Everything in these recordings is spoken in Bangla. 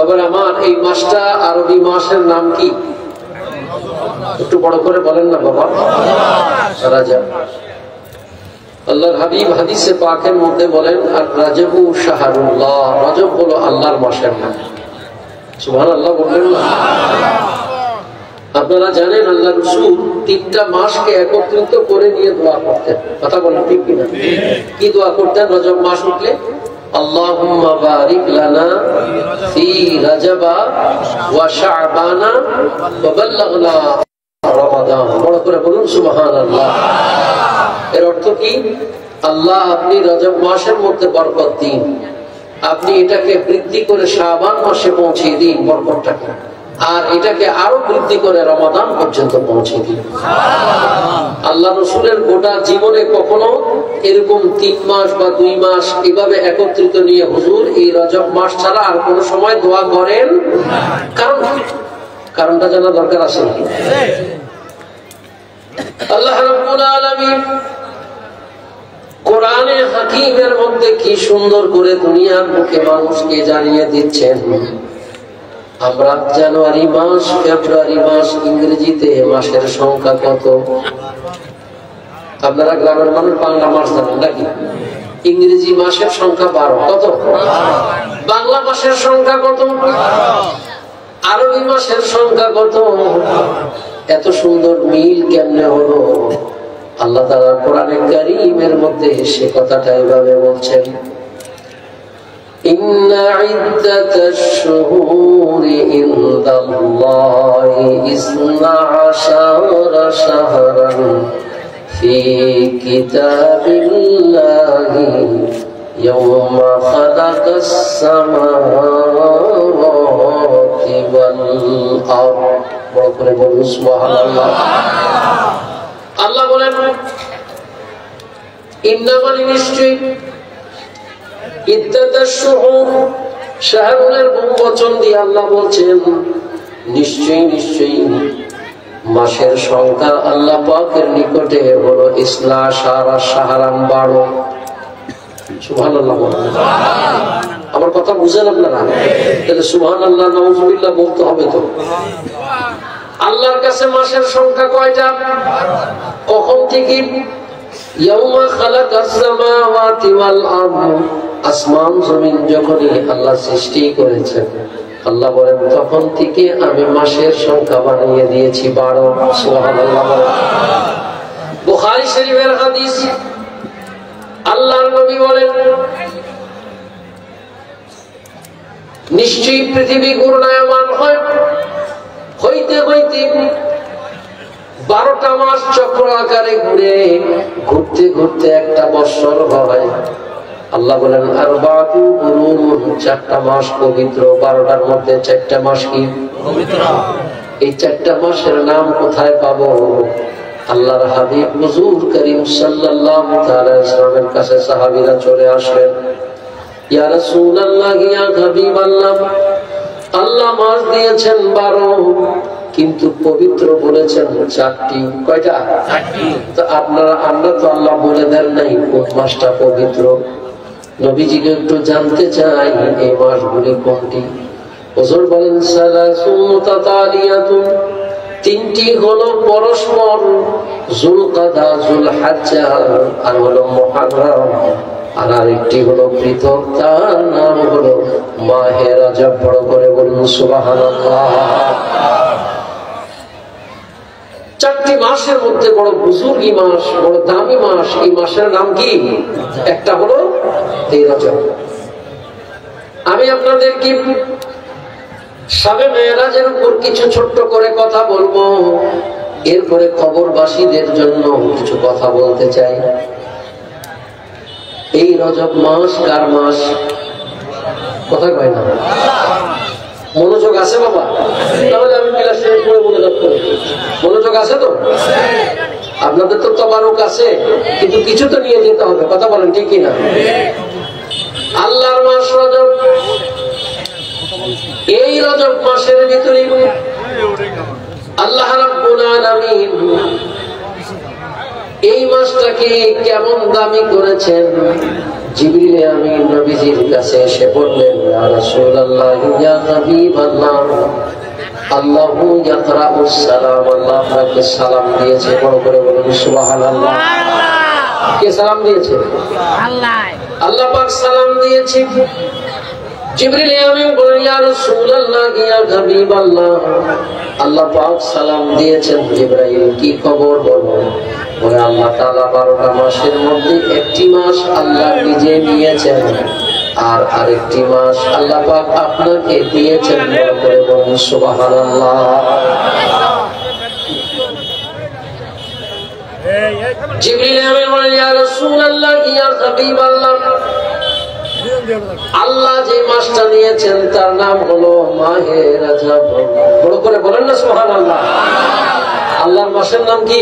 আবার আমার এই মাসটা আরবি মাসের নাম কি? একটু বড় করে বলেন না বাবা। রাজব। আল্লাহর হাবিব হাদিসে পাকের মধ্যে বলেন আর রাজবু শাহরুল্লাহ, রজব হলো আল্লাহর মাসের নাম। সুবহানাল্লাহ বললেন না? আপনারা জানেন আল্লাহ রাসূল তিনটা মাসকে একত্রিত করে নিয়ে দোয়া করতেন। কথা বলেন ঠিক কিনা? কি দোয়া করতেন রজব মাস উঠলে? আল্লাহুম্মা বারিক লানা ফি রাজাবা ওয়া শাবানা ওয়া বাল্লাগনা রমাদান। বড় করে বলুন সুবহানাল্লাহ। এর অর্থ কি? আল্লাহ আপনি রজব মাসের মধ্যে বরকত দিন, আপনি এটাকে বৃদ্ধি করে শাবান মাসে পৌঁছে দিন বরকতটাকে, আর এটাকে আরো বৃদ্ধি করে রমাদান পর্যন্ত পৌঁছে দিন। আল্লাহ রাসূলের গোটা জীবনে কখনো এরকম 3 মাস বা 2 মাস এভাবে একত্রিত নিয়ে হুজুর এই রজব মাস ছাড়া আর কোন সময় দোয়া করেন? কারণটা জানা দরকার আছে। আল্লাহ রাব্বুল আলামিন কোরআনে হাকিমের মধ্যে কি সুন্দর করে দুনিয়ার মুখে মানুষকে জানিয়ে দিচ্ছেন। আমরা জানুয়ারি মাস, ফেব্রুয়ারি মাস, ইংরেজিতে মাসের সংখ্যা কত? আপনারা গ্রামের মানুষ বাংলা মাস জানেন নাকি? ইংরেজি মাসের সংখ্যা 12। কত? বাংলা মাসের সংখ্যা কত? আরবি মাসের সংখ্যা কত? এত সুন্দর মিল কেমনে হলো? আল্লাহ তাআলা কোরআনে কারীমের মধ্যে সে কথাটা এভাবে বলছেন, إن عدة الشهور عند الله 12 شهرا في كتاب الله يوم خلق السماوات والأرض। বলুন সুবহানাল্লাহ। আল্লাহ বলেন ইন্নামা নিশ্চয় শাহরুলের বহুবচন দিয়ে আল্লাহ বলছেন নিশ্চয়ই নিশ্চয়ই মাসের সংখ্যা আল্লাহ পাকের নিকটে হলো 12 সুবহানাল্লাহ। আমার কথা বুঝেন আপনারা? তাহলে সুবহানাল্লাহ নাউজুবিল্লাহ বলতে হবে তো। আল্লাহর কাছে মাসের সংখ্যা কয়টা? কখন থেকে? ইয়াউমা খালাকাস সামাওয়াতি ওয়াল আরদ, আসমান জমিন যখনই আল্লাহ সৃষ্টি করেছেন, আল্লাহ বলেন তখন থেকে আমি মাসের সংখ্যা বানিয়ে দিয়েছি 12। সুবহানাল্লাহ। বুখারী শরীফের হাদিস, আল্লাহর নবী বলেন নিশ্চয়ই পৃথিবী ঘূর্ণায়মান হইতে হইতে 12টা মাস চক্র আকারে ঘুরতে ঘুরতে একটা বৎসর হয়। আল্লাহ বলেন আরবাতু হুরুম, 4টা মাস পবিত্র। 12টার মধ্যে 4টা মাস কি পবিত্র? এই 4টা মাসের নাম কোথায় পাবো? আল্লাহর হাবিব হুজুর করিম সাল্লাল্লাহু তাআলা ইসলামের কাছে সাহাবীরা চলে আসলেন, ইয়া রাসূলুল্লাহ, ইয়া হাবিবাল্লাহ, আল্লাহ মাস দিয়েছেন 12 কিন্তু পবিত্র বলেছেন 4টি। কয়টা? 4টি। তো আমরা তো আল্লাহ বলে দেন নাই কোন মাসটা পবিত্র। নবীজিকে একটু জানতে চাই এই মাসগুলি কোনটি। হুজুর বলেন সালাসুন মুতাতালিয়াতুন, 3টি হলো পরস্পর, যুলকাদা, যুলহজ্জা আর হলো মুহররম, আর আরেকটি হলো পৃথক, তার নাম হলো মাহে রজব। বড় করে বলুন সুবহানাল্লাহ। 4টি মাসের মধ্যে বড় বুজুর্গি মাস, বড় দামি মাস, এই মাসের নাম কি? একটা হলো এই রজব। আমি আপনাদের কি শবে মেরাজের উপর কিছু ছোট্ট করে কথা বলবো, এরপরে কবরবাসীদের জন্য কিছু কথা বলতে চাই। এই রজব মাস কার মাস? কথা কয় না? মনোযোগ আছে বাবা? তাহলে আমি ক্লাসে পড়ে মনোযোগ করি। মনোযোগ আছে তো? আপনাদের তো তবারক আছে, কিন্তু কিছু তো নিয়ে যেতে হবে। কথা বলেন ঠিক কিনা? আল্লাহর মাস রজব। এই রজব মাসের ভিতরে আল্লাহ রাব্বুল আলামিন এই মাসটাকে কেমন দামি করেছেন জিবরিল আমিন নবীজির কাছে এসে বললেন, ইয়া রাসূলুল্লাহ, ইয়া হাবিবাল্লাহ, আল্লাহু ইয়াকরাউস সালাম, আল্লাহ আপনাকে সালাম দিয়েছে। বড় করে বলুন সুবহানাল্লাহ। কে সালাম দিয়েছে? আল্লাহ। আল্লাহ পাক সালাম দিয়েছে। জিবরিল আমিন বলেন, ইয়া রাসূলুল্লাহ, ইয়া হাবিবাল্লাহ, আল্লাহ পাক সালাম দিয়েছেন। জিবরাইল কি খবর বলুন? বলে আল্লাহ তাআলা 12টা মাসের মধ্যে একটি মাস আল্লাহ নিজে নিয়েছেন, আর আরেকটি মাস আল্লাহ পাক আপনাকে দিয়েছেন। বড় করে বলুন সুবহানাল্লাহ। জিবরিল আমিন বলেন, ইয়া রাসূলুল্লাহ, ইয়া হাবিবাল্লাহ, আল্লাহ যে মাসটা নিয়েছেন তার নাম হলো মাহে রজব। বড় করে বলেন না সুবহানাল্লাহ। আল্লাহর মাসের নাম কি?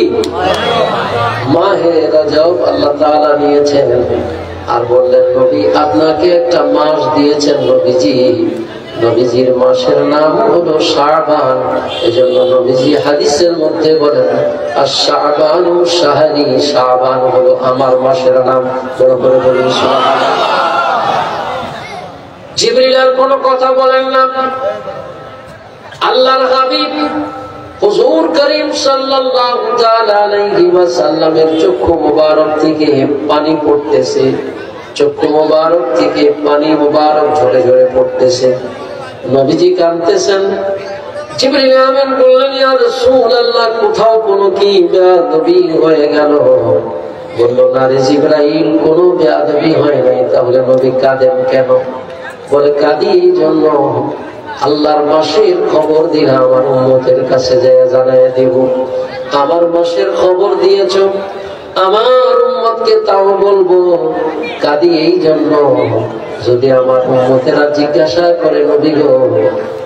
মাহে রজব আল্লাহ তাআলা নিয়েছেন। আর বললেন, নবী আপনাকে একটা মাস দিয়েছেন নবীজি, নবীজির মাসের নাম হলো শাবান। এজন্য নবীজি হাদিসের মধ্যে বলেন, আশ-শাবানু শাহরি, শাবান হলো আমার মাসের নাম। বড় করে বলুন সুবহানাল্লাহ। জিবরিল আর কোনো কথা বলেন না। আল্লাহর হাবিব হুজুর করিম সাল্লাল্লাহু তাআলা আলাইহি ওয়াসাল্লামের চক্ষু মোবারক থেকে পানি পড়তেছে, চক্ষু মোবারক থেকে পানি মোবারক ঝরে ঝরে পড়তেছে। নবীজি কাঁদতেছেন। জিবরিল আমিন বললেন, ইয়া রাসূলুল্লাহ, কোথাও কোনো কি বেয়াদবি হয়ে গেল? বলল, না রে জিবরাইল, কোনো বেয়াদবি হয় নাই। তাহলে নবী কাঁদেন কেন? বলে, কাঁদি এই জন্য, আল্লাহর মাসের খবর দিলে আমার উম্মতের কাছে যায় জানায় দেব। আমার মাসের খবর দিয়েছ, আমার উম্মতকে তাও বলবো। কাঁদি এই জন্য, যদি আমার উম্মতেরা জিজ্ঞাসা করে, নবী গো,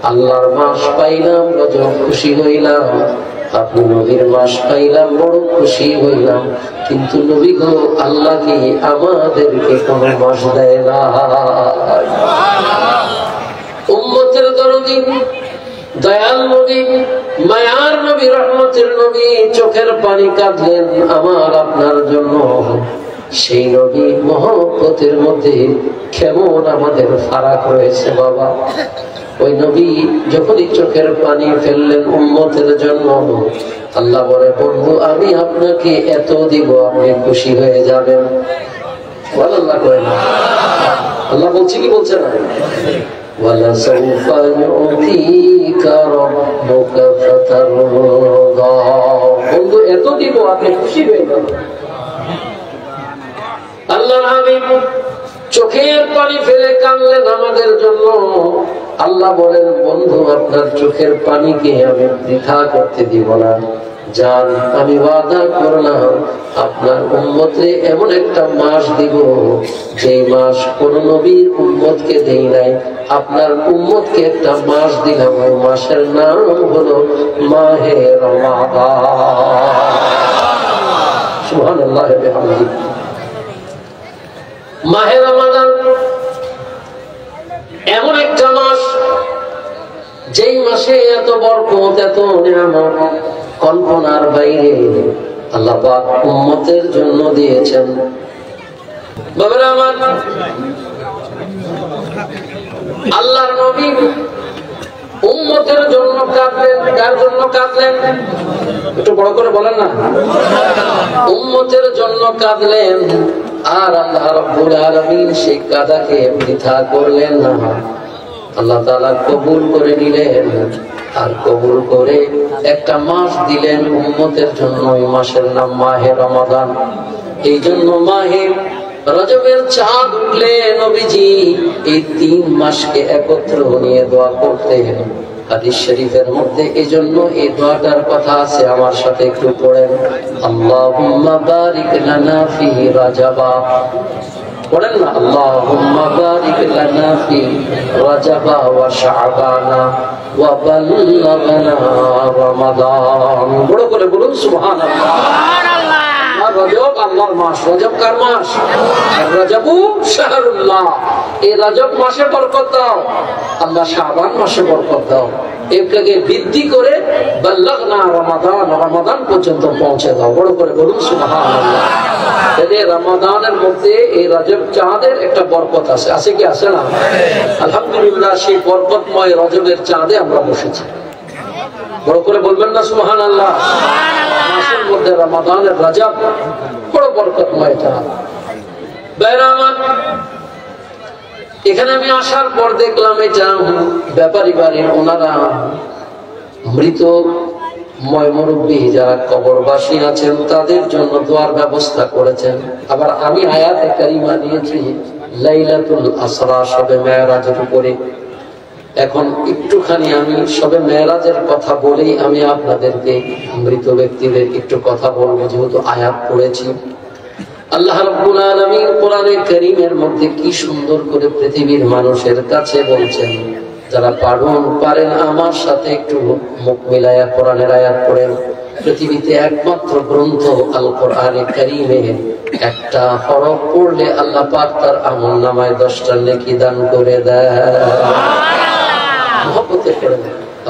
আল্লাহর মাস পাইলাম, রজব খুশি হইলাম, আপনি নবীর মাস পাইলাম, বড় খুশি হইলাম, কিন্তু নবী গো, আল্লাহ কি আমাদেরকে কোন মাস দেয় না? উম্মতের দরদি, দয়াল নবী, মায়ার নবী, রহমতের নবী চোখের পানি কাঁদলেন আমার আপনার জন্য। সেই নবী মহব্বতের মধ্যে কেমন আমাদের ফারাক রয়েছে বাবা। ওই নবী যখনই চোখের পানি ফেললেন উম্মতের জন্য, আল্লাহ বলে, বন্ধু আমি আপনাকে এত দিব, আপনি খুশি হয়ে যাবেন। আল্লাহ কয় না, আল্লাহ বলছে কি বলছে না? وَلَسَوْفَ يُعْطِيكَ رَبُّكَ فَتَرْضَى, বন্ধু এত দিব, আপনি খুশি হয়ে যাবেন। আল্লাহর হাবিব চোখের পানি ফেলে কাঁদলেন আমাদের জন্য। আল্লাহ বলেন, বন্ধু আপনার চোখের পানিকে আমি বৃথা করতে দিব না। জান, আমি ওয়াদা করলাম আপনার উম্মতরে এমন একটা মাস দিব, যে মাস কোন নবীর উম্মতকে দেই নাই। আপনার উম্মতকে একটা মাস দিলাম, ওই মাসের নাম হলো মাহে রমাদান। সুবহানাল্লাহ ওয়া বিহামদিহি। মাহে রমাদান এমন একটা মাস, যেই মাসে এত বরকত, এত নিয়ামত কল্পনার বাইরে আল্লাহ পাক উম্মতের জন্য দিয়েছেন। বাবারা আমার, আল্লাহর নবী উম্মতের জন্য কাঁদলেন। কার জন্য কাঁদলেন? একটু বড় করে বলেন না। উম্মতের জন্য কাঁদলেন। আর আল্লাহ রাব্বুল আলামিন সেই কাঁদাকে বৃথা করলেন না। আল্লাহ তাআলা কবুল করে নিলেন, আর কবুল করে একটা মাস দিলেন উম্মতের জন্য। ওই মাসের নাম মাহে রমাদান। এই জন্য মাহে রজবের চাঁদ উঠলে নবীজি এই 3 মাসকে একত্র নিয়ে দোয়া করতেন হাদিস শরীফের মধ্যে। এই জন্য এই দোয়াটার কথা আছে, আমার সাথে একটু পড়েন। আল্লাহুম্মা বারিক লানা ফি রাজাবা, পড়েন না, আল্লাহুম্মা বারিক লানা ফি রাজাবা ওয়া শাবানা ওয়া বাল্লাগনা রমাদান। বড় করে বলুন সুবহানাল্লাহ। রজব আল্লাহর মাস। রজব কার মাস? রজবু শাহরুল্লাহ। এই রজব মাসে বরকত দাও, আল্লাহ শাবান মাসে বরকত দাও। এটাকে বৃদ্ধি করে বাল্লাগনা রমাদান, রমাদান পর্যন্ত পৌঁছে দাও। বড় করে বলুন সুবহানাল্লাহ। রমাদানের মধ্যে এই রজব চাঁদের একটা বরকত আছে, আছে কি আছে না? আলহামদুলিল্লাহ, সেই বরকতময় রজবের চাঁদে আমরা বসেছি। বড় করে বলবেন না সুবহানাল্লাহ। মাসের মধ্যে রমাদানের রজব বড় বরকতময় চাঁদ। এখানে আমি আসার পর দেখলাম এটা ব্যাপারী বাড়ির ওনারা মৃত মুরব্বী যারা কবরবাসী আছেন তাদের জন্য দোয়ার ব্যবস্থা করেছেন। আবার আমি আয়াতে কারিমা নিয়েছি লাইলাতুল আসরা, শবে মেরাজের উপরে। এখন একটুখানি আমি শবে মেরাজের কথা বলেই আমি আপনাদেরকে মৃত ব্যক্তিদের একটু কথা বলবো, যেহেতু আয়াত পড়েছি। আল্লাহ রাব্বুল আলামিন কোরআনে কারীমের মধ্যে কি সুন্দর করে পৃথিবীর মানুষের কাছে বলছেন। যারা পারেন আমার সাথে একটু মুখ মিলায়া কোরআনের আয়াত পড়েন। পৃথিবীতে একমাত্র গ্রন্থ আল কোরআনে কারীমে একটা হরফ পড়লে আল্লাহ পাক তার আমলনামায় 10টা নেকি দান করে দেয়। মহব্বতে পড়েন।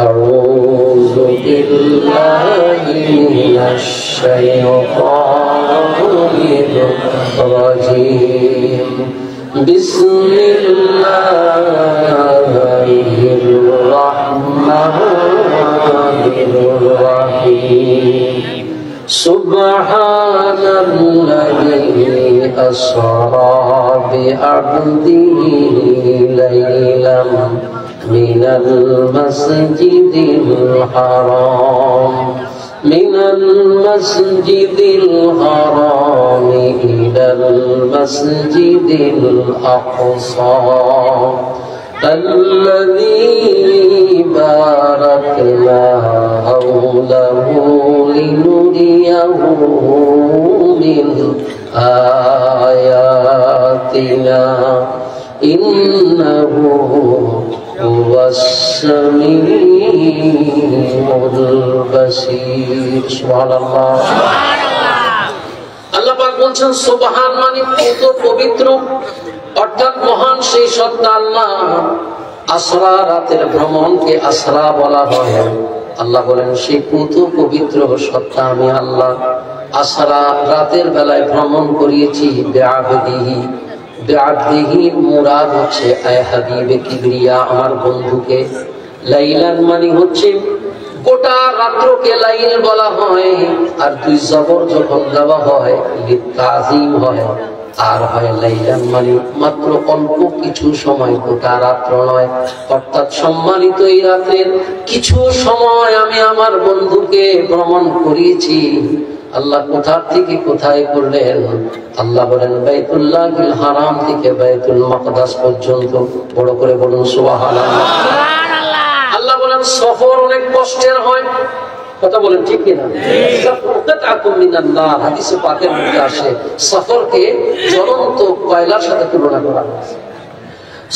আউযু বিল্লাহি মিনাশ শাইতানির রাজীম। বিসমিল্লাহির রাহমানির রাহিম। সুবহানাল্লাযী আসরা বিআবদিহি লাইলাম মিনাল মাসজিদিল হারাম মিনাল মাসজিদিল হারাম ইলাল মাসজিদিল আকসা الذي باركنا حوله لنريه من آياتنا إنه هو السميع البصير. سبحان الله. আল্লাহ পাক বলছেন সুবহান মানে পবিত্র, অর্থাৎ মহান সেই সত্তা আল্লাহ। আসরা রাতের ভ্রমণকে আসরা বলা হয়। আল্লাহ বলেন সেই পবিত্র সত্তা আমি আল্লাহ। আসরা রাতের বেলায় ভ্রমণ করিয়েছি বিআবদিহি। বিআবদিহি মুরাদ হচ্ছে আয় হাবিবে কিবরিয়া, আমার বন্ধুকে। লাইলান মানে হচ্ছে গোটা রাত্রকে লাইল বলা হয়। আর দুই জবর যখন দেওয়া হয় লিতাযীম হয়, আর হয় লাইলান মানে মাত্র অল্প কিছু সময়, গোটা রাত্র নয়। অর্থাৎ সম্মানিত এই রাতের কিছু সময় আমি আমার বন্ধুকে ভ্রমণ করিয়েছি। আল্লাহ কোথা থেকে কোথায় করলেন? আল্লাহ বলেন বাইতুল্লাহিল হারাম থেকে বাইতুল মাকদাস পর্যন্ত। বড় করে বলুন সুবহানাল্লাহ। আল্লাহ বলেন সফর অনেক কষ্টের হয়। কথা বলেন ঠিক কিনা? হাদিসে পাকের মধ্যে আসে সফরকে জ্বলন্ত কয়লার সাথে তুলনা করা হয়েছে।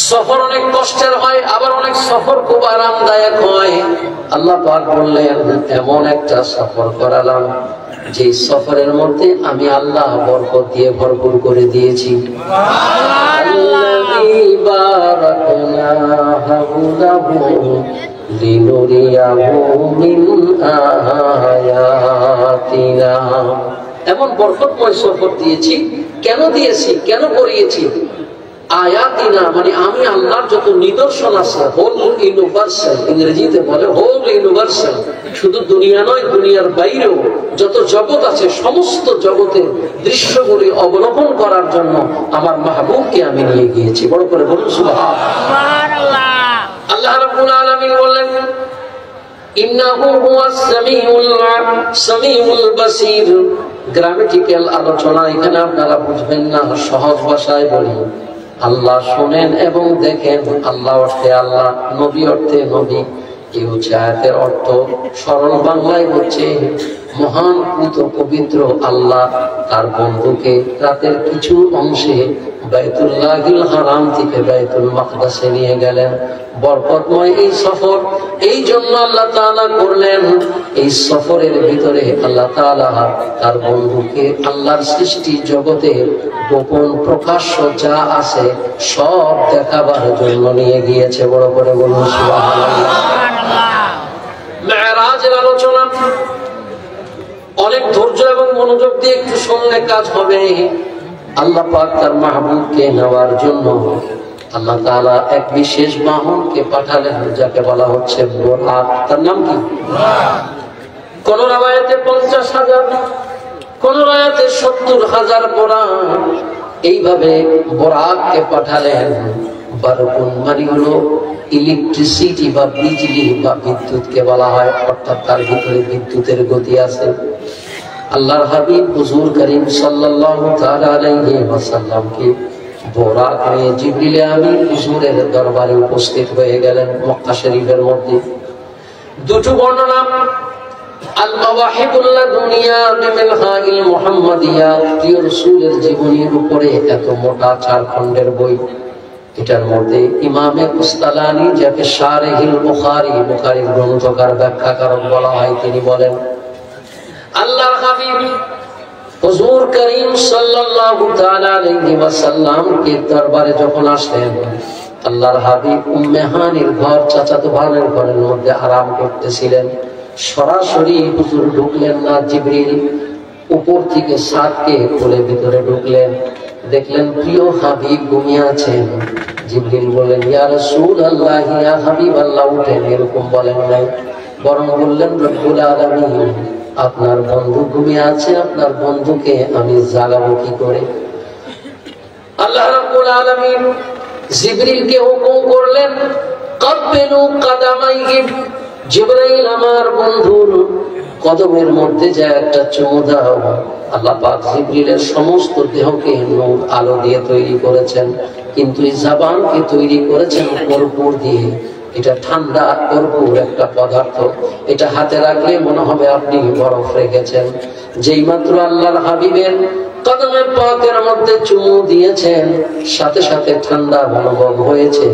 সফর অনেক কষ্টের হয়, আবার অনেক সফর খুব আরামদায়ক হয়। আল্লাহ পাক বললেন এমন একটা সফর করালাম যে সফরের মধ্যে আমি আল্লাহ বরকত দিয়ে ভরপুর করে দিয়েছি। আল্লাযী বারাকনা হাওলাহু লিনুরিয়াহু মিন আয়াতিনা। এমন বরকতময় সফর দিয়েছি। কেন দিয়েছি? কেন করিয়েছি? আয়াতিনা মানে আমি আল্লাহর যত নিদর্শন আছে, হোল ইউনিভার্সাল, ইংরেজিতে বলে হোল ইউনিভার্সাল। শুধু দুনিয়া নয়, দুনিয়ার বাইরেও যত জগৎ আছে সমস্ত জগতের দৃশ্যগুলি অবলোকন করার জন্য আমার মাহবুবকে আমি নিয়ে গিয়েছি। বড় করে বলুন সুবহানাল্লাহ। আল্লাহ রাব্বুল আলামিন বলেন ইন্নাহু হুয়াস সামিউল বাসীর। গ্রামাটিক্যাল আলোচনা এখানে আপনারা বুঝবেন না, সহজ ভাষায় বলি। আল্লাহ শোনেন এবং দেখেন। আল্লাহ অর্থে আল্লাহ, নবী অর্থে নবী। এই হচ্ছে আয়াতের অর্থ। সরল বাংলায় হচ্ছে মহান পুত পবিত্র আল্লাহ তার বন্ধুকে রাতের কিছু অংশে বাইতুল্লাহিল হারাম থেকে বাইতুল মাকদাসে নিয়ে গেলেন। বরকতময় এই সফর এই জন্য আল্লাহ তাআলা করলেন। এই সফরের ভিতরে আল্লাহ তাআলা তার বন্ধুকে আল্লাহর সৃষ্টি জগতে গোপন প্রকাশ্য যা আছে সব দেখাবার জন্য নিয়ে গিয়েছে। বড় করে বলুন সুবহানাল্লাহ। মেরাজের আলোচনা অনেক ধৈর্য এবং মনোযোগ দিয়ে একটু শুনলে কাজ হবে। আল্লাহ পাক তার মাহবুবকে নেওয়ার জন্য আল্লাহ তাআলা এক বিশেষ বাহনকে পাঠালেন যাকে বলা হচ্ছে বুরাক। তার নাম কি? কোন রাওয়ায়াতে 50,000, কোন রাওয়ায়াতে 70,000 বুরাক। এইভাবে বুরাককে পাঠালেন। বারকুন মানে হলো ইলেকট্রিসিটি বা বিজলি বা বিদ্যুৎকে বলা হয়, অর্থাৎ তার ভিতরে বিদ্যুতের গতি আছে। আল্লাহর হাবিব হুজুর করিম সাল্লাল্লাহু তাআলা আলাইহি ওয়াসাল্লামকে বুরাক নিয়ে জিবরিল আমিন হুজুরের দরবারে উপস্থিত হয়ে গেলেন মক্কা শরীফের মধ্যে। দুটো বর্ণনা আল মাওয়াহিবুল্লাহ দুনিয়া বিমিলহাইল মুহাম্মাদিয়া, প্রিয় রাসূলের জীবনীর উপরে এত মোটা 4 খণ্ডের বই। এটার মধ্যে ইমামে কুস্তালানি যাকে শারিহুল বুখারী, বুখারীর গ্রন্থকার ব্যাখ্যাকারক বলা হয়, তিনি বলেন আল্লাহর হাবিব হুজুর করিম সাল্লাল্লাহু তাআলা আলাইহি ওয়াসাল্লাম কে দরবারে যখন আসলেন, আল্লাহর হাবিব উম্মে হানির ঘর চাচাতো ভাইয়ের ঘরের মধ্যে আরাম করতেছিলেন। সরাসরি হুজুর ঢুকলেন না, জিবরিল উপর থেকে ছাদকে খুলে ভিতরে ঢুকলেন। দেখলেন প্রিয় হাবিব ঘুমিয়ে আছেন। জিবরিল বলেন ইয়া রাসূলুল্লাহ, ইয়া হাবিবাল্লাহ, উঠেন। এরকম বলেন নাই, বরং বললেন রব্বুল আলামিন আপনার বন্ধু ঘুমিয়ে আছে, আপনার বন্ধুকে আমি জাগাবো কি করে? আল্লাহ রাব্বুল আলামিন জিবরিলকে হুকুম করলেন কাব্বিলু কাদামাইহি, জিবরাইল আমার বন্ধুর কদমের মধ্যে যায় একটা চুমু দাও। আল্লাহ পাক জিবরিলের সমস্ত দেহকে নূর আলো দিয়ে তৈরি করেছেন, কিন্তু এই জবানকে তৈরি করেছেন কর্পূর দিয়ে। এটা ঠান্ডা কর্পূর একটা পদার্থ, এটা হাতে রাখলে মনে হবে আপনি বরফ রেখেছেন। যেই মাত্র আল্লাহর হাবিবের কদমের পাকের মধ্যে চুমু দিয়েছেন, সাথে সাথে ঠান্ডা অনুভব হয়েছে।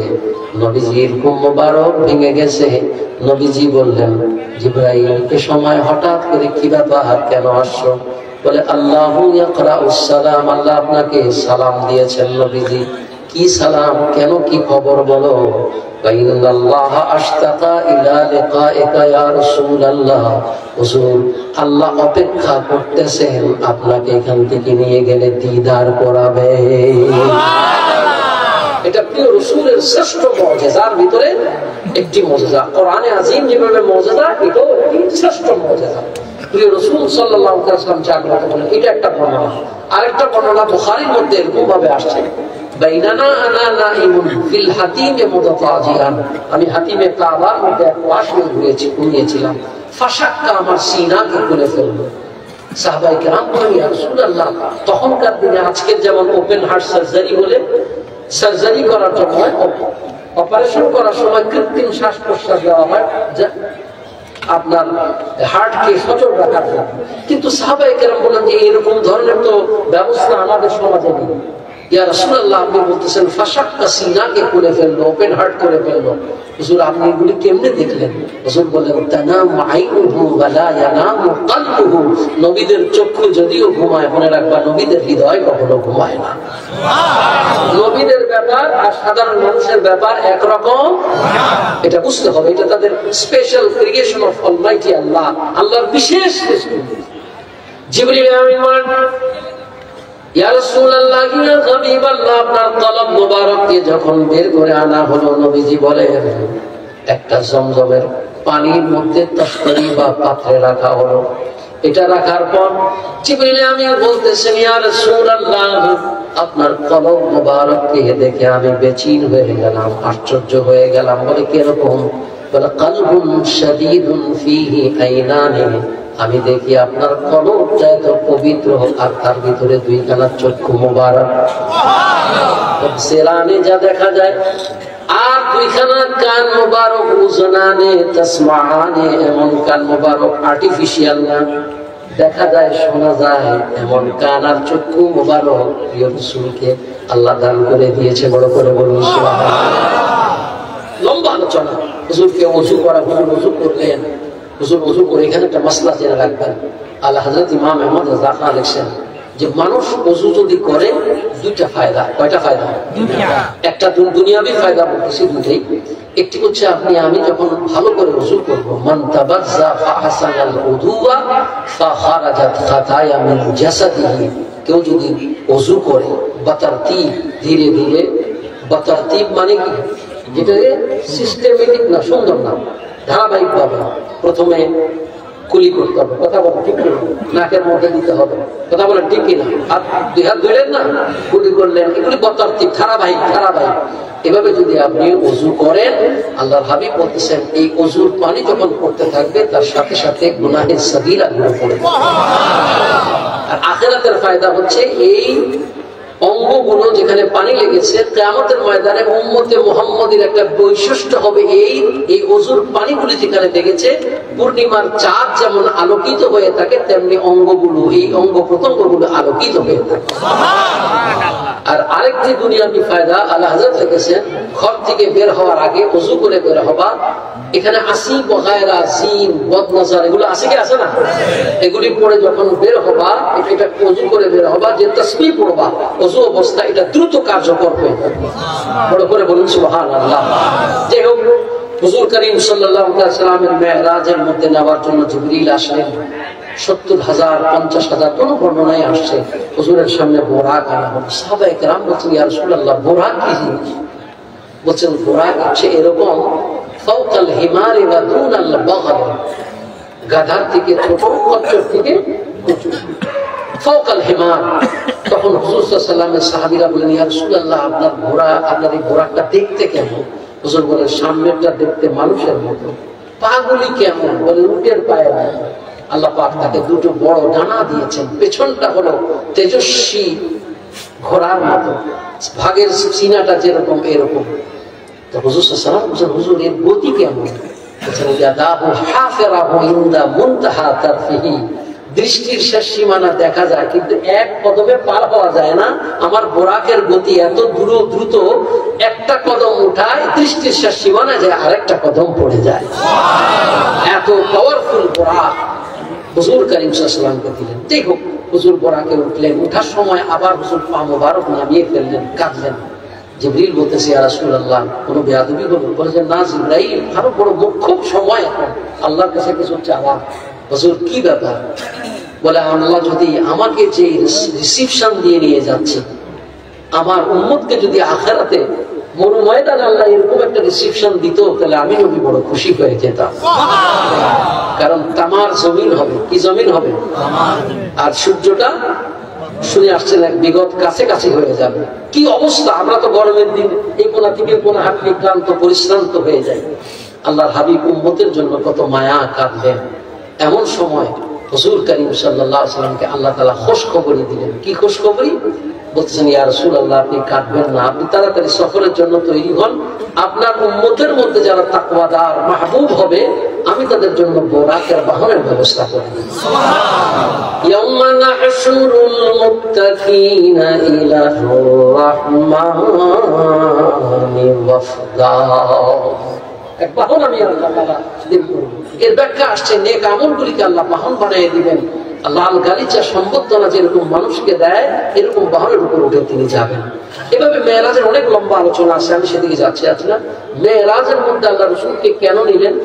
নবীজির ঘুম মুবারক ভেঙে গেছে। নবীজি বললেন জিবরাইল, এ সময় হঠাৎ করে কি ব্যাপার, কেন আসছো? বলে আল্লাহু ইয়াকরাউস সালাম, আল্লাহ আপনাকে সালাম দিয়েছেন। নবীজি কি সালাম, কেন, কি খবর বলো? ইন্নাল্লাহ আশতাকা ইলা লিকাইকা ইয়া রাসূলুল্লাহ, হুজুর আল্লাহ অপেক্ষা করতেছেন আপনাকে এখান থেকে নিয়ে গেলে দিদার করাবে। এটা প্রিয় রাসূলের শ্রেষ্ঠ মুজিজার ভিতরে একটি মুজিজা। কোরআনে আযীম যেভাবে মুজিজা, এটাও একটি শ্রেষ্ঠ মুজিজা। প্রিয় রাসূল সাল্লাল্লাহু আলাইহি ওয়াসাল্লাম জাগ্রত বলেন, এটা একটা বর্ণনা। আরেকটা বর্ণনা বুখারীর মধ্যে এরকম ভাবে আসছে, বাইনানা আনা নাইমুন ফিল হাতিমে মুতাতাজিয়ান, আমি হাতিমে কাবার মধ্যে এক ওয়াশরুম ঘুমিয়েছিলাম। ফাশাক্কা, আমার সিনাকে খুলে ফেললো। সাহাবায়ে কেরাম বলেন ইয়া রাসূলুল্লাহ, তখনকার দিনে আজকের যেমন ওপেন হার্ট সার্জারি বলে, সার্জারি করার জন্য অপারেশন করার সময় কৃত্রিম শ্বাস প্রশ্বাস দেওয়া হয় আপনার হার্টকে সচল রাখার জন্য। কিন্তু সাহাবায়ে কেরাম বলেন যে এরকম ধরনের তো ব্যবস্থা আমাদের সমাজে নেই। ইয়া রাসূলুল্লাহ, আপনি বলতেছেন ফাশাক্কা, সিনাকে খুলে ফেললো, ওপেন হার্ট করে ফেললো। হুজুর আপনি এগুলি কেমনে দেখলেন? হুজুর বলেন তানামু আইনুহু ওয়া লা ইয়ানামু কলবুহু, নবীদের চক্ষু যদিও ঘুমায়, মনে রাখবা নবীদের হৃদয় কখনো ঘুমায় না। নবীদের ব্যাপার আর সাধারণ মানুষের ব্যাপার একরকম, এটা বুঝতে হবে। এটা তাদের স্পেশাল ক্রিয়েশন অফ অলমাইটি আল্লাহ, আল্লাহর বিশেষ সৃষ্টি। জিবরিল আমিন বলেন ইয়া রাসূলুল্লাহ, ইয়া হাবিবাল্লাহ, আপনার কলব মোবারককে যখন বের করে আনা হলো, নবীজি বলেন একটা জমজমের পানির মধ্যে তসকরি বা পাত্রে রাখা হলো। এটা রাখার পর জিবরিল আমিন বলতেছেন ইয়া রাসূলুল্লাহ, আপনার কলব মোবারককে দেখে আমি বেচৈন হয়ে গেলাম, আশ্চর্য হয়ে গেলাম। বলে কিরকম? বলে কলবুন শাদীদুন ফীহি আইনানি, আমি দেখি আপনার কলবটা এত পবিত্র আর তার ভিতরে দুইখানা চক্ষু মোবারক। সেরানে যা দেখা যায় আর দুইখানা কান মোবারক উজনানে তাসমাআনে, এমন কান মোবারক আর্টিফিশিয়াল না, দেখা যায় শোনা যায় এমন কান আর চক্ষু মোবারক প্রিয় রাসূলকে আল্লাহ দান করে দিয়েছে। বড় করে বলুন সুবহানাল্লাহ। লম্বা আলোচনা। হুজুরকে ওযু করা, হুজুর ওযু করলেন, হুজুর ওযু করে এখানে একটা মাসলা জেনে রাখবেন। আল্লাহ হযরত ইমাম আহমদ রাযা খান লিখছেন যে মানুষ ওযু যদি করে দুইটা ফায়দা। কয়টা ফায়দা? একটা দুনিয়াবি ফায়দা বলতেছি দুইটাই। একটি হচ্ছে আমি যখন ভালো করে ওযু করব, মান তাবাজ্জা ফাহাসানাল উযুওয়া ফাখারাজাত খাতায়া মিন জাসাদিহি, কেউ যদি ওযু করে বাতারতিব, ধীরে ধীরে, বাতারতিব মানে কি, যেটা সিস্টেমেটিক না, সুন্দর না, ধারাবাহিক ভাবে প্রথমে কুলি করতে হবে। কথা বলে ঠিক কিনা? নাকের মধ্যে দিতে হবে। কথা বলে ঠিক কিনা? দুই হাত ধুলেন না, কুলি করলেন, এগুলি বতার্তিব, ধারাবাহিক। এভাবে যদি আপনি ওযু করেন, আল্লাহর হাবিব বলতেছেন এই ওযুর পানি যখন পড়তে থাকবে তার সাথে সাথে গুনাহের সাগীরা গুলো পড়বে। আর আখিরাতের ফায়দা হচ্ছে এই অঙ্গগুলো যেখানে পানি লেগেছে, কিয়ামতের ময়দানে উম্মতে মুহাম্মদের একটা বৈশিষ্ট্য হবে এই ওযুর পানিগুলি যেখানে লেগেছে, পূর্ণিমার চাঁদ যেমন আলোকিত হয়ে থাকে তেমনি অঙ্গগুলো, এই অঙ্গ প্রত্যঙ্গগুলো আলোকিত হয়ে থাকে। আর আরেকটি দুনিয়াবি ফায়দা আল্লাহ হযরত লিখেছেন, ঘর থেকে বের হওয়ার আগে ওযু করে বের হবা। এখানে আসি বগায়রা, জিন, বদনজর, এগুলো আছে কি আছে না? এগুলি পড়ে যখন বের হবা, এটা ওযু করে বের হবা, যে তাসবিহ পড়বা ওযু অবস্থা, এটা দ্রুত কার্যকর হয়ে যাবে। বড় করে বলুন সুবহানাল্লাহ। যাই হোক, হুজুর করিম সাল্লাল্লাহু আলাইহি ওয়াসাল্লামের মেরাজের মধ্যে নেওয়ার জন্য জিবরিল আসলেন। 70,000 50,000 কোন বর্ণনায় আসছে। হুজুরের সামনে বোরাক আনা হলো। সাহাবায়ে কেরাম বলছেন, ইয়া রাসূলুল্লাহ, বোরাক কি জিনিস? বলছেন বোরাক হচ্ছে এরকম, ফাওকাল হিমারি ওয়া দুনাল বাগল, গাধার থেকে ছোট, খচ্চর থেকে উঁচু, ফাওকাল হিমার। তখন হুজুর সাল্লাল্লাহু আলাইহি ওয়াসাল্লামের সাহাবীরা বলেন, ইয়া রাসূলুল্লাহ, আপনার ঘোড়া, আপনার এই ঘোড়াটা দেখতে কেমন? হুজুর বলেন, সামনেরটা দেখতে মানুষের মতো, পাগুলি কেমন? বলে উটের পায়ের মতো। আল্লাহ পাক তাকে দুটো বড় ডানা দিয়েছেন, পেছনটা হলো তেজস্বী ঘোড়ার মতো, ভাগের সিনাটা যেরকম এরকম। তো হুজুর সাল্লাল্লাহু আলাইহি ওয়াসাল্লাম বলেন, হুজুর এর গতি কেমন? বলেন, ইয়াদাহু হাফিরাহু ইনদা মুনতাহা তারফিহি, দৃষ্টির শেষ সীমানা দেখা যায় কিন্তু এক কদমে পার হওয়া যায় না। আমার বোরাকের গতি এত দ্রুত, একটা কদম উঠায় দৃষ্টির শেষ সীমানা যায়, আরেকটা কদম পড়ে যায়। এত পাওয়ারফুল বোরাক হুজুর করিম সাল্লাল্লাহু আলাইহি ওয়াসাল্লামকে দিলেন। যাই হোক, হুজুর বোরাকে উঠলেন, উঠার সময় আবার হুজুর পা মোবারক নামিয়ে ফেললেন, কাঁদলেন। জিবরিল বলতেছে, ইয়া রাসূলুল্লাহ, কোনো বেয়াদবি হলো? বলেছেন, না জিবরাইল, আরো বড় মুখ্য সময় এখন, আল্লাহর কাছে কিছু চাওয়া। হুজুর কি ব্যাপার? বলে, আল্লাহ যদি আমাকে যে রিসিপশন দিয়ে নিয়ে যাচ্ছে, আমার উম্মতকে যদি আখিরাতে মরু ময়দানে আল্লাহ এরকম একটা রিসিপশন দিত, তাহলে আমি নবী বড় খুশি হয়ে যেতাম। কারণ তামার জমিন হবে। কি জমিন হবে? আর সূর্যটা শুনে আসছেন এক বিগত কাছে হয়ে যাবে। কি অবস্থা! আমরা তো গরমের দিন এই কোনা থেকে কোনা হাঁটলে ক্লান্ত পরিশ্রান্ত হয়ে যায়। আল্লাহর হাবিব উম্মতের জন্য কত মায়া কাঁদলেন। এমন সময় হুজুর করিম সাল্লাল্লাহু আলাইহি ওয়াসাল্লামকে আল্লাহ তাআলা খুশখবরি দিলেন। কি খুশখবরি? বলতেছেন, ইয়া রাসূলুল্লাহ, আপনি কাঁদবেন না, আপনি তাড়াতাড়ি সফরের জন্য তৈরি হন। আপনার উম্মতের মধ্যে যারা তাকওয়াদার মাহবুব হবে, আমি তাদের জন্য বোরাকের বাহনের ব্যবস্থা করে দেব। ইয়াউমা নাহশুরুল মুত্তাকিনা ইলার রাহমানি ওয়াফদা, এক বাহন আমি আল্লাহ তাআলা দেব। এর ব্যাখ্যা আসছে, নেক আমলগুলিকে আল্লাহ বাহন বানিয়ে দিবেন। লাল গালিচা সম্বর্ধনা যেরকম মানুষকে দেয়, এরকম বাহনের উপর উঠে তিনি যাবেন। এভাবে মেরাজের অনেক লম্বা আলোচনা আছে, আমি সেদিকে যাচ্ছি না। মেরাজের মধ্যে আল্লাহ রাসূলকে কেন নিলেন,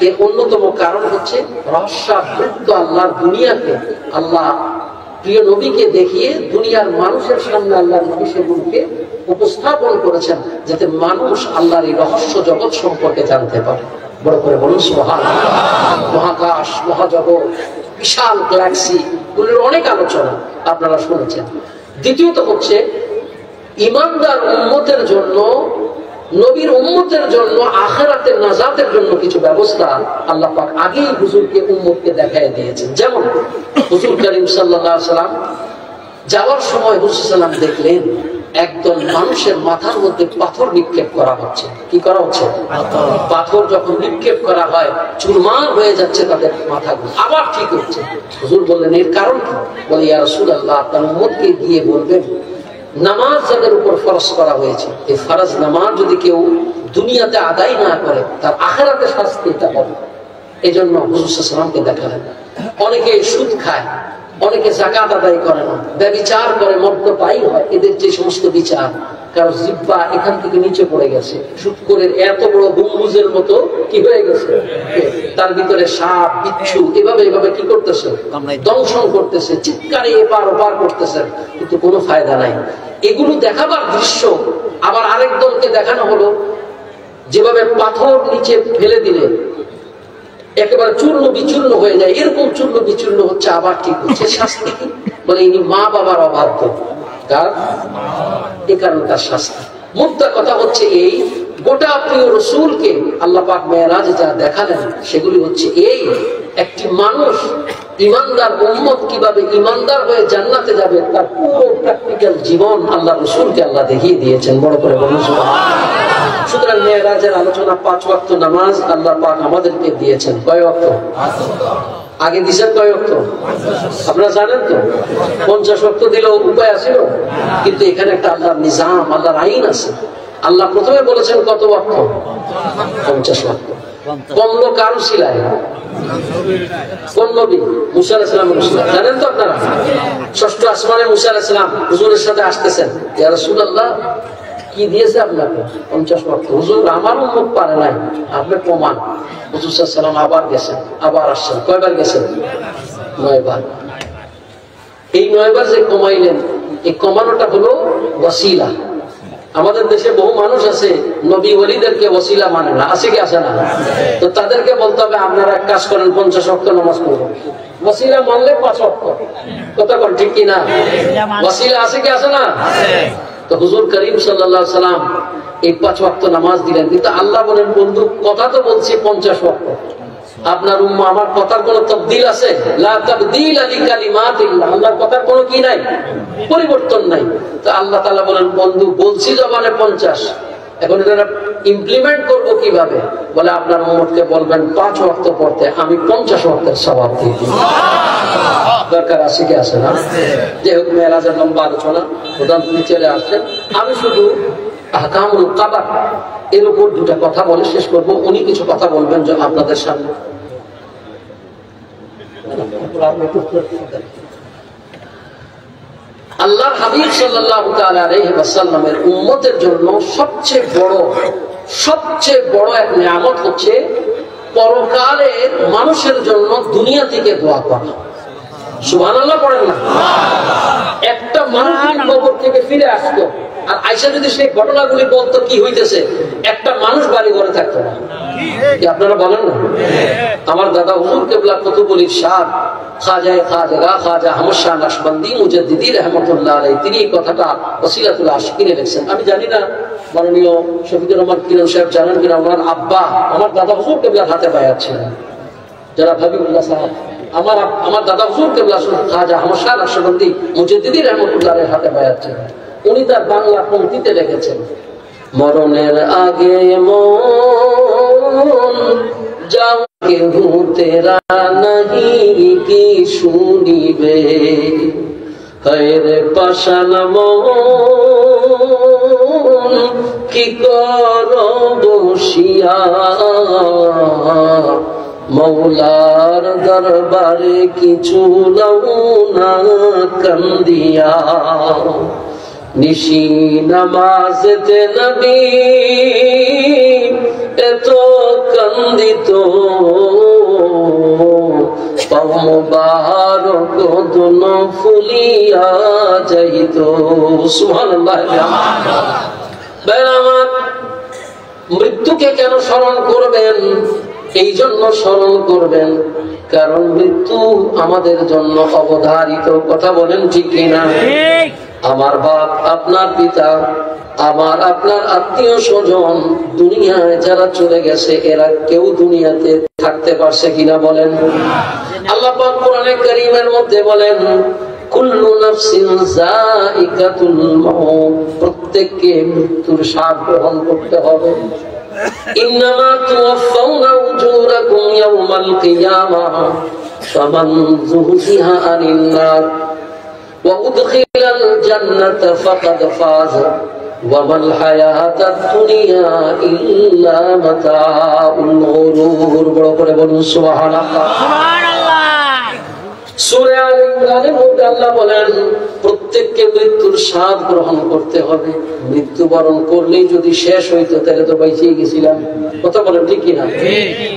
এর অন্যতম কারণ হচ্ছে রহস্যাবৃত আল্লাহর দুনিয়াকে আল্লাহ প্রিয় নবীকে দেখিয়ে দুনিয়ার মানুষের সামনে আল্লাহ নবী সেগুলোকে উপস্থাপন করেছেন, যাতে মানুষ আল্লাহর এই রহস্য জগৎ সম্পর্কে জানতে পারে। বড় করে বলুন সুবহানাল্লাহ। মহাকাশ, মহাজগৎ, বিশাল গ্যালাক্সি, গুলোর অনেক আলোচনা আপনারা শুনেছেন। দ্বিতীয়ত হচ্ছে ঈমানদার উম্মতের জন্য, নবীর উম্মতের জন্য আখিরাতের নাজাতের জন্য কিছু ব্যবস্থা আল্লাহ পাক আগেই হুজুরকে উম্মতকে দেখায় দিয়েছেন। যেমন হুজুর করিম সাল্লাল্লাহু আলাইহি ওয়াসাল্লাম যাওয়ার সময় হুজুর সাল্লাম দেখলেন একদল মানুষের মাথার মধ্যে পাথর নিক্ষেপ করা হচ্ছে। কি করা হচ্ছে? পাথর যখন নিক্ষেপ করা হয় চুরমার হয়ে যাচ্ছে তাদের মাথাগুলো, আবার ঠিক হচ্ছে। হুজুর বললেন এর কারণ কি? বলে ইয়া রাসূলুল্লাহ, আপনার উম্মতকে গিয়ে বলবেন নামাজ যাদের উপর ফরজ করা হয়েছে, এই ফরজ নামাজ যদি কেউ দুনিয়াতে আদায় না করে তার আখিরাতে শাস্তি এটা হবে। এই জন্য হুজুর সাল্লাল্লাহু আলাইহি ওয়াসাল্লামকে দেখালেন অনেকে সুদ খায়, অনেকে যাকাত আদায় করে না, ব্যভিচার করে, মদ্যপায়ী হয়, এদের যে সমস্ত বিচার, কারো জিহ্বা এখান থেকে নিচে পড়ে গেছে, সুদখোরের এত বড় গম্বুজের মতো কি হয়ে গেছে, তার ভিতরে সাপ বিচ্ছু এভাবে এভাবে কি করতেছে, দংশন করতেছে, চিৎকারে এপার ওপার করতেছে, কিন্তু কোনো ফায়দা নাই। এগুলো দেখাবার দৃশ্য আবার আরেক দলকে দেখানো হলো, যেভাবে পাথর নিচে ফেলে দিলে একেবারে চূর্ণ বিচূর্ণ হয়ে যায়, এরকম চূর্ণ বিচূর্ণ হচ্ছে, আবার ঠিক হচ্ছে। শাস্তি কি? বলে ইনি মা বাবার অবাধ্য, কার? এ কারণে তার শাস্তি। মুদ্রা কথা হচ্ছে এই, গোটা প্রিয় রসুলকে আল্লাহ পাক মেরাজে যা দেখালেন সেগুলি হচ্ছে এই, একটি মানুষ ইমানদার উম্মত কিভাবে ইমানদার হয়ে জান্নাতে যাবে তার পুরো প্র্যাকটিক্যাল জীবন আল্লাহ রসুলকে আল্লাহ দেখিয়ে দিয়েছেন। বড় করে বলুন সুবহানাল্লাহ। সুতরাং মেরাজের আলোচনা 5 ওয়াক্ত নামাজ আল্লাহ পাক আমাদেরকে দিয়েছেন। কয় ওয়াক্ত? আগে দিয়েছেন কয় ওয়াক্ত? আপনারা জানেন তো 50 ওয়াক্ত দিলেও উপায় আছিল, কিন্তু এখানে একটা আল্লাহর নিজাম, আল্লাহর আইন আছে। আল্লাহ প্রথমে বলেছেন কত ওয়াক্ত? 50 ওয়াক্ত। কমলো কার উসিলায়? কোন নবী? মুসা আলাইহিস সালামের উসিলায়। জানেন তো আপনারা, 6ষ্ঠ আসমানে মুসা আলাইহিস সালাম হুজুরের সাথে আসতেছেন, ইয়া রাসূলুল্লাহ কি দিয়েছে আপনাকে? 50 ওয়াক্ত। হুজুর আমার উম্মত পারে নাই, আপনি প্রমাণ। হুজুর সাল্লাল্লাহু আলাইহি ওয়াসাল্লাম আবার গেছেন, আবার আসছেন। কয়বার গেছেন? 9 বার। এই 9 বার যে কমাইলেন, এই কমানোটা হলো ওয়াসিলা। আমাদের দেশে বহু মানুষ আছে নবী ওলিদেরকে ওয়াসিলা মানে না, আছে কি আছে না? তো তাদেরকে বলতে হবে আপনারা এক কাজ করেন, 50 ওয়াক্ত নামাজ পড়বেন। ওয়াসিলা মানলে 5 ওয়াক্ত। কথা বল ঠিক কি না? ওয়াসিলা আছে কি আছে না? তো হুজুর করিম সাল্লাল্লাহু আলাইহি সাল্লাম এই 5 ওয়াক্ত নামাজ দিলেন, কিন্তু আল্লাহ বলেন বন্ধু কথা তো বলছি 50 ওয়াক্ত, আপনার উম্মাহ আমার কথার কোনো তাবদীল আছে? লা তাবদীলা লিকালিমাতিল্লাহ, আল্লাহর কথার কোনো কি নাই, পরিবর্তন নাই। তো আল্লাহ তাআলা বলেন বন্ধু বলছি জবানে 50, এখন এটা ইমপ্লিমেন্ট করব কিভাবে? বলে আপনার উম্মতকে বলবেন 5 ওয়াক্ত পড়তে, আমি 50 ওয়াক্তের সওয়াব দিয়ে দিই। দরকার আছে কি আছে না? যে হোক মেরাজের লম্বা আলোচনা প্রধান তিনি চলে আসছেন, আমি শুধু আহকামুল কাবার এর উপর 2টা কথা বলে শেষ করব। উনি কিছু কথা বলবেন যে আপনাদের সামনে। আল্লাহর হাবিব সাল্লাল্লাহু তাআলা আলাইহি ওয়াসাল্লামের উম্মতের জন্য সবচেয়ে বড় এক নিয়ামত হচ্ছে পরকালের মানুষের জন্য দুনিয়া থেকে দোয়া করা। সুবহানাল্লাহ পড়েন না? একটা মানুষ কবর থেকে ফিরে আসতো আর আয়েশা যদি সেই ঘটনাগুলি বলতো কি হইতেছে, একটা মানুষ বাড়ি ঘরে থাকতো না। কি আপনারা বলেন না? আমার দাদা হুজুর কেবলা কুতুবুল ইরশাদ খাজা আহমদ শাহ নকশবন্দি মুজাদ্দিদি রাহমাতুল্লাহ আলাইহি তিনি এই কথাটা ওসিলাতুল আশিকিনে লিখছেন। আমি জানি না মাননীয় শফিকুর রহমান কিরণ সাহেব জানেন কিনা, ওনার আব্বা আমার দাদা হুজুর কেবলার হাতে বায়াত ছিলেন, যারা হাবিবুল্লাহ সাহেব। আমার দাদা হুজুর কেবলা খাজা আহমদ শাহ নকশবন্দি মুজাদ্দিদি রাহমাতুল্লাহ আলাইহির হাতে বায়াত ছিলেন। উনি তার বাংলা পংক্তিতে লিখেছেন, মরণের আগে মন যাও কেহু তেরা নাহি কি শুনিবে, হায়রে পাষাণ মন কি কর বসিয়া, মৌলার দরবারে কিছু লও না কান্দিয়া, নিশি নামাজেতে নবী এত কান্দিত, পাও মুবারক দুন ফুলিয়া যাইত। সুবহানাল্লাহ। আমার মৃত্যুকে কেন স্মরণ করবেন? এই জন্য স্মরণ করবেন কারণ মৃত্যু আমাদের জন্য অবধারিত। কথা বলেন ঠিক কিনা? আমার বাপ, আপনার পিতা, আমার আপনার আত্মীয় স্বজন দুনিয়ায় যারা চলে গেছে, এরা কেউ দুনিয়াতে থাকতে পারছে কিনা বলেন? আল্লাহ পাক কোরআনে কারীমের মধ্যে বলেন, কুল্লু নাফসিন যায়িকাতুল মাউত, প্রত্যেককে মৃত্যুর স্বাদ গ্রহণ করতে হবে। ইন্নামা তুওয়াফাউনা উজুরাকুম ইয়াওমাল কিয়ামাহ ফামান যুহজিহা আনিন নার ওয়া উদখিলাল জান্নাতা ফাকাদ ফাজ ওয়া মাল হায়াতুদ দুনিয়া ইল্লা মাতাউল গুরুর। বড় করে বলুন সুবহানাল্লাহ, সুবহানাল্লাহ। সূরা আলে ইমরানের মধ্যে আল্লাহ বলেন প্রত্যেককে মৃত্যুর স্বাদ গ্রহণ করতে হবে। মৃত্যুবরণ করলেই যদি শেষ হইতো তাহলে তো বেঁচেই গেছিলাম। কথা বলেন ঠিক কিনা?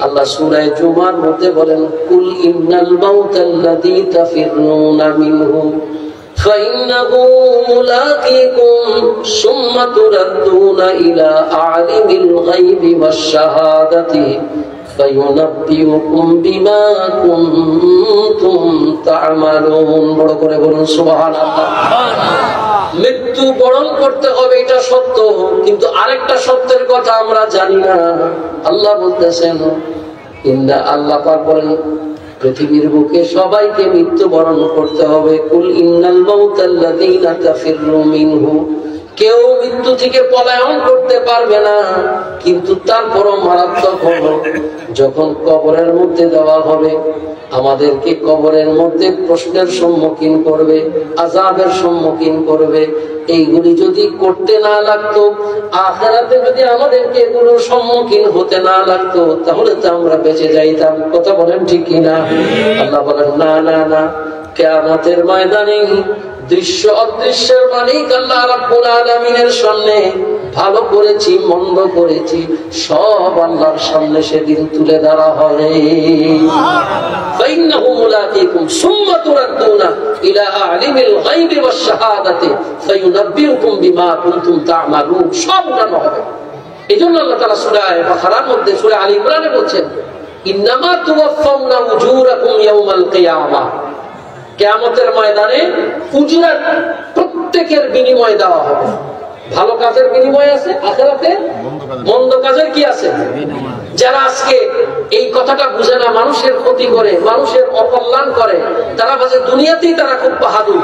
আল্লাহ সূরা জুমার মধ্যে বলেন কুল ইন্নাল মাউতাল্লাযী তাফিরুনা মিনহু ফাইন্নাহু মুলাকীকুম সুম্মা তুরাদ্দুনা ইলা আলিমিল গায়বি ওয়াশ শাহাদাতি ফায়ুনাব্বিউকুম বিমা কুনতুম তা'মালুন। বড় করে বলুন সুবহানাল্লাহ। মৃত্যু বরণ করতে হবে এটা সত্য, কিন্তু আরেকটা সত্যের কথা আমরা জানি না। আল্লাহ বলতেছেন, আল্লাহ পাক বলেন পৃথিবীর বুকে সবাইকে মৃত্যু বরণ করতে হবে। কুল ইন্নাল মাউতাল্লাযীনা তাফিরু মিনহু, কেউ মৃত্যু থেকে পলায়ন করতে পারবে না, কিন্তু তারপরও মারাত্মক হলো যখন কবরের মধ্যে দেওয়া হবে, আমাদেরকে কবরের মধ্যে প্রশ্নের সম্মুখীন করবে, আযাবের সম্মুখীন করবে। এইগুলি যদি করতে না লাগতো, আখিরাতে যদি আমাদেরকে এগুলোর সম্মুখীন হতে না লাগতো, তাহলে তো আমরা বেঁচে যাইতাম। কথা বলেন ঠিক কিনা? আল্লাহ বলেন না না না, কিয়ামতের ময়দানে দৃশ্য অদৃশ্যের মালিক আল্লাহ রাব্বুল আলামিনের সামনে ভালো করেছি মন্দ করেছি সব আল্লাহর সামনে সেদিন তুলে ধরা হবে। ফাইন্নাহু মুলাকীকুম সুম্মা তুরাদ্দুনা ইলা আলিমিল গায়বি ওয়াশ শাহাদাতি ফায়ুনাব্বিউকুম বিমা কুনতুম তা'মালুন। সব জানা হবে। এজন্য আল্লাহ তাআলা সূরা বাকারার মধ্যে সূরা আলী ইমরানে বলেন ইন্নামা তুওয়াফাউনা উজুরাকুম ইয়াওমাল কিয়ামাহ, কিয়ামতের ময়দানে উজুরাত প্রত্যেকের বিনিময় দেওয়া হবে। ভালো কাজের বিনিময় আছে আখিরাতে, মন্দ কাজের কি আছে? যারা আজকে এই কথাটা বুঝে না, মানুষের ক্ষতি করে, মানুষের অকল্যাণ করে, তারা ভাবে দুনিয়াতেই তারা খুব বাহাদুর,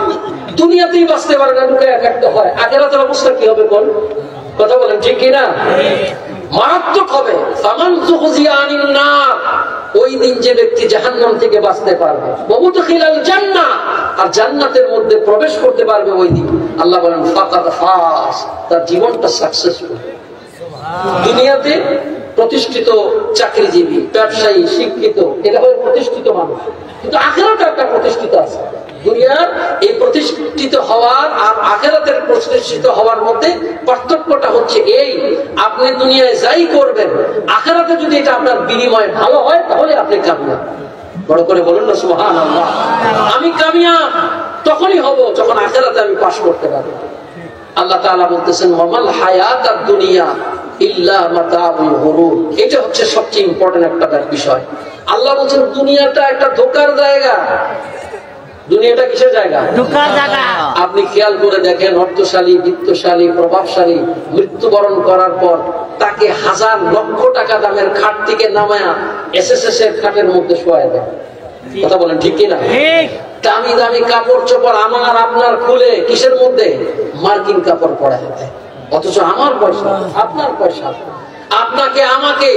দুনিয়াতেই বাঁচতে পারে না, লুকায় থাকতে হয়। আখিরাতের অবস্থা কি হবে কোন? কথা বলেন ঠিক কিনা? মারাত্মক হবে। ফামান যুহজিয়া আনিন নার, ওই দিন যে ব্যক্তি জাহান্নাম থেকে বাঁচতে পারবে, ওয়াদখিলাল জান্নাহ, আর জান্নাতের মধ্যে প্রবেশ করতে পারবে ওই দিন, আল্লাহ বলেন ফাকাদ ফাজ, তার জীবনটা সাকসেসফুল। দুনিয়াতে প্রতিষ্ঠিত চাকরিজীবী, ব্যবসায়ী, শিক্ষিত, এটা হলো প্রতিষ্ঠিত মানুষ, কিন্তু আখিরাতে একটা প্রতিষ্ঠিত আছে। দুনিয়ার এই প্রতিষ্ঠিত হওয়ার আর আখিরাতের প্রতিষ্ঠিত হওয়ার মধ্যে পার্থক্যটা হচ্ছে এই, আপনি দুনিয়ায় যাই করবেন, আখিরাতে যদি এটা আপনার বিনিময় ভালো হয় তাহলে আপনি কামিয়াব। বড় করে বলুন না সুবহানাল্লাহ। আমি কামিয়াব তখনই হব যখন আখিরাতে আমি পাস করতে পারবো। আল্লাহ তাআলা বলতেছেন ওয়ামাল হায়াতুদ দুনিয়া ইল্লা মাতাউল গুরুর। এটা হচ্ছে সবচেয়ে ইম্পর্টেন্ট একটা বিষয়। আল্লাহ বলছেন দুনিয়াটা একটা ধোঁকার জায়গা। দুনিয়াটা কিসের জায়গা? ধোঁকার জায়গা। আপনি খেয়াল করে দেখেন, অর্থশালী, বিত্তশালী, প্রভাবশালী মৃত্যুবরণ করার পর তাকে হাজার লক্ষ টাকা দামের খাট থেকে নামায়া এসএসএস এর খাটের মধ্যে শোয়ায় দেয়। কথা বলেন ঠিক কিনা? দামি দামি কাপড় চোপড় আমার আপনার খুলে কিসের মধ্যে? মার্কিন কাপড় পরায় দেয়। অথচ আমার পয়সা, আপনার পয়সা, আপনাকে আমাকে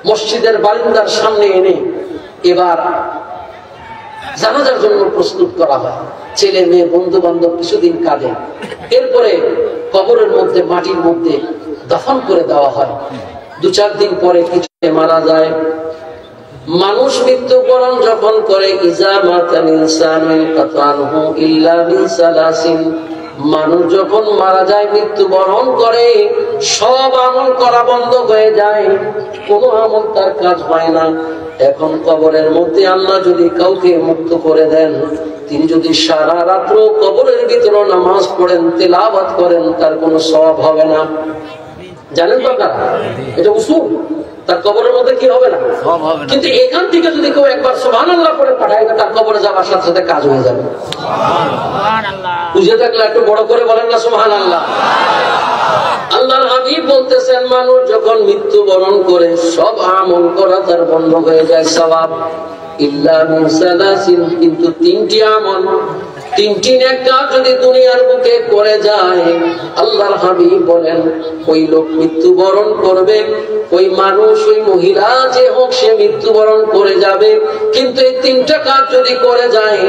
মসজিদের বারিন্দার সামনে এনে এবার জানাজার জন্য প্রস্তুত করা হয়। ছেলে মেয়ে বন্ধু বান্ধব কিছুদিন কাঁদে, এরপরে কবরের মধ্যে মাটির মধ্যে দাফন করে দেওয়া হয়। 2-4 দিন পরে কিছু মারা যায়। মানুষ মৃত্যুবরণ যখন করে, ইজা মাতাল ইনসানু কাতানহু ইল্লা মিন সালাসিন, মানুষ যখন মারা যায়, মৃত্যুবরণ করে, সব আমল করা বন্ধ হয়ে যায়, কোনো আমল তার কাজ হয় না। এখন কবরের মধ্যে আল্লাহ যদি কাউকে মুক্ত করে দেন, তিনি যদি সারা রাত্র কবরের ভিতরে নামাজ পড়েন, তেলাওয়াত করেন, তার কোনো সওয়াব হবে না। জানেন তো আপনারা? এটা উসুল। তার কবরের মধ্যে কি হবে না? কিন্তু এখান থেকে যদি কেউ একবার সুবহানাল্লাহ করে পাঠায়, তার কবরে যাওয়ার সাথে সাথে কাজ হয়ে যাবে। বুঝে থাকলে একটু বড় করে বলেন না সুবহানাল্লাহ। আল্লাহর হাবিব বলতেছেন মানুষ যখন মৃত্যুবরণ করে সব আমল করা তার বন্ধ হয়ে যায়, সওয়াব ইল্লা মিন সালাসিন, কিন্তু তিনটি আমল, তিনটি নেক কাজ যদি দুনিয়ার বুকে করে যায়, আল্লাহর হাবিব বলেন ওই লোক মৃত্যুবরণ করবে, ওই মানুষ ওই মহিলা যে হোক সে মৃত্যুবরণ করে যাবে, কিন্তু এই তিনটা কাজ যদি করে যায়,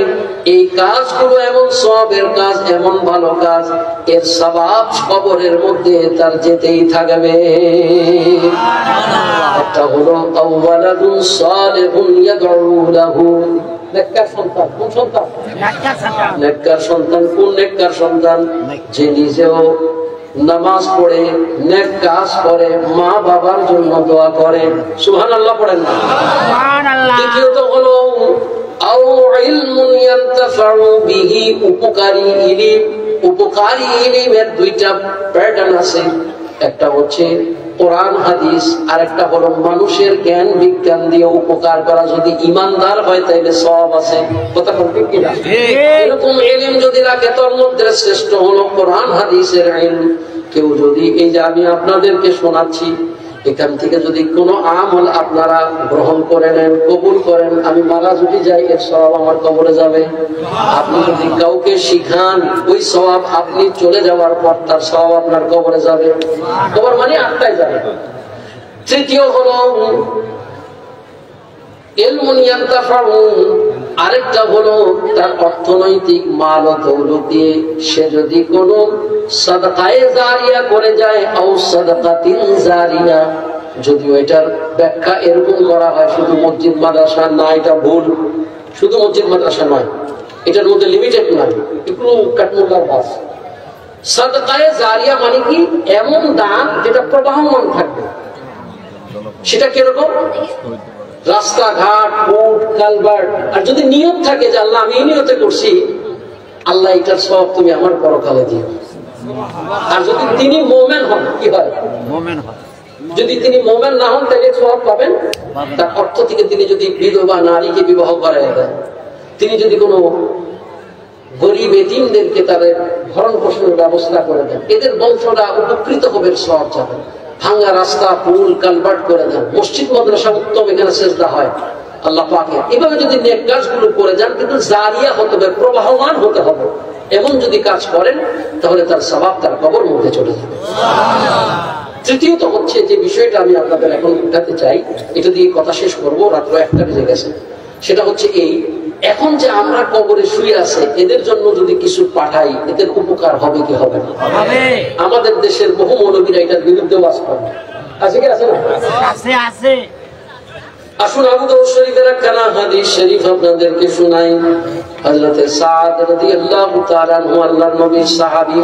এই কাজগুলো এমন সওয়াবের কাজ, এমন ভালো কাজ, এর সওয়াব কবরের মধ্যে তার যেতেই থাকবে। একটা হলো আওয়ালাদুন সালিহুন ইয়াদউ লাহু, নেককার সন্তান। কোন সন্তান? নেককার সন্তান। কোন নেককার সন্তান? যে নিজেও নামাজ পড়ে, নেক কাজ করে, মা বাবার জন্য দোয়া করে। সুবহানাল্লাহ পড়েন না? সুবহানাল্লাহ। দ্বিতীয়ত হলো আও ইলমুন ইয়ানতাফাউ বিহি, উপকারী ইলম। উপকারী ইলমের দুইটা প্যাটার্ন আছে, একটা হচ্ছে কোরআন হাদিস, আর একটা হলো মানুষের জ্ঞান বিজ্ঞান দিয়ে উপকার করা। যদি ইমানদার হয় তাহলে সওয়াব আছে। কথা বলতে কি না? এরকম ইলম যদি রাখে, তোর মধ্যে শ্রেষ্ঠ হলো কোরআন হাদিসের ইলম। কেউ যদি এই যে আমি আপনাদেরকে শোনাচ্ছি, এখান থেকে যদি কোনো আমল আপনারা গ্রহণ করে নেন, কবুল করেন, আমি মারা যদি যাই এর সওয়াব আমার কবরে যাবে। আপনি যদি কাউকে শিখান, ওই সওয়াব আপনি চলে যাওয়ার পর তার সওয়াব আপনার কবরে যাবে। কবর মানে আত্মায় যাবে। তৃতীয় হলো ইলমুন ইয়ানতাফাউ, আরেকটা হলো তার অর্থনৈতিক মাল ও দৌলত দিয়ে সে যদি কোনো সাদকায়ে জারিয়া করে যায়, আও সাদকাতিন জারিয়া, যদিও এটার ব্যাখ্যা এরকম করা হয় শুধু মসজিদ মাদ্রাসা না, এটা ভুল। শুধু মসজিদ মাদ্রাসা নয়, এটার মধ্যে লিমিটেড নয়, একটু কাটমুল্লার বাস। সাদকায়ে জারিয়া মানে কি? এমন দান যেটা প্রবাহমান থাকবে। সেটা কিরকম? রাস্তাঘাট, রোড, কালভার্ট। আর যদি নিয়ত থাকে যে আল্লাহ আমি এই নিয়তে করছি, আল্লাহ এটার সওয়াব তুমি আমার পরকালে দিও। আর যদি তিনি মুমিন হন, কি হয়? মুমিন হয়। যদি তিনি মুমিন না হন তাহলে সওয়াব পাবেন। তার অর্থ থেকে তিনি যদি বিধবা নারীকে বিবাহ করায় দেন, তিনি যদি কোনো গরিব এতিমদেরকে তাদের ভরণ পোষণের ব্যবস্থা করে দেন, এদের বংশরা উপকৃত হবে, সওয়াব যাবে। ভাঙা রাস্তা, পুল, কালভার্ট করে দেন, মসজিদ মাদ্রাসা উত্তম, এখানে সেজদা হয় আল্লাহ পাকে। এভাবে যদি নেক কাজগুলো করে যান, কিন্তু জারিয়া হতে হবে, প্রবাহমান হতে হবে, এমন যদি কাজ করেন তাহলে তার সওয়াব তার কবর মধ্যে চলে যাবে। তৃতীয়ত হচ্ছে যে বিষয়টা আমি আপনাদের এখন উঠাতে চাই, এটা দিয়ে কথা শেষ করবো, রাত্র 1টা বেজে গেছে। সেটা হচ্ছে এই, এখন যে আমরা কবরে শুয়ে আছে, এদের জন্য যদি কিছু পাঠাই, এদের উপকার হবে কি হবে না? আমাদের দেশের বহু মৌলবীরা এটার বিরুদ্ধে ওয়াজ করে। আছে কি আছে না? আছে। আসুন আবু দাউদ শরীফের একখানা হাদিস শরীফ আপনাদেরকে শোনাই। হযরত সাদ রাদিয়াল্লাহু তাআলা আনহু, আল্লাহর নবীর সাহাবী,